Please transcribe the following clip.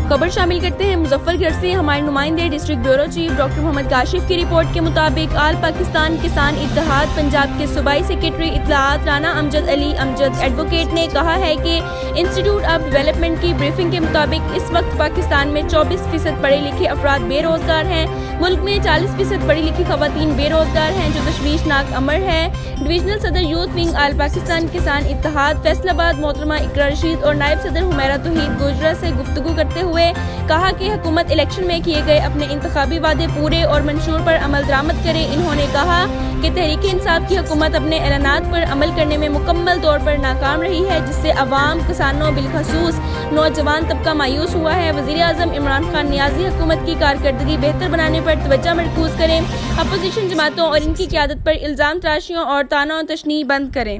خبر شامل کرتے ہیں مظفر گڑھ سے۔ ہمارے نمائندے ڈسٹرکٹ بیورو چیف ڈاکٹر محمد کاشف کی رپورٹ کے مطابق آل پاکستان کسان اتحاد پنجاب کے صوبائی سیکرٹری اطلاعات رانا امجد علی امجد ایڈوکیٹ نے کہا ہے کہ انسٹیٹیوٹ آف ڈیولپمنٹ کی بریفنگ کے مطابق اس وقت پاکستان میں 24% پڑھے لکھے افراد بے روزگار ہیں۔ ملک میں 40% پڑھی لکھی خواتین بے روزگار ہیں، جو تشویشناک امر ہے۔ ڈویژنل صدر یوتھ ونگ آل پاکستان کسان اتحاد فیصل آباد محترمہ اقرا رشید اور نائب صدر حمیرہ توحید گوجرہ سے گفتگو کرتے ہوئے کہا کہ حکومت الیکشن میں کیے گئے اپنے انتخابی وعدے پورے اور منشور پر عمل درآمد کرے۔ انہوں نے کہا کہ تحریک انصاف کی حکومت اپنے اعلانات پر عمل کرنے میں مکمل طور پر ناکام رہی ہے، جس سے عوام، کسانوں، بالخصوص نوجوان طبقہ مایوس ہوا ہے۔ وزیر اعظم عمران خان نیازی حکومت کی کارکردگی بہتر بنانے پر توجہ مرکوز کریں، اپوزیشن جماعتوں اور ان کی قیادت پر الزام تراشیوں اور طعن و تشنیع بند کریں۔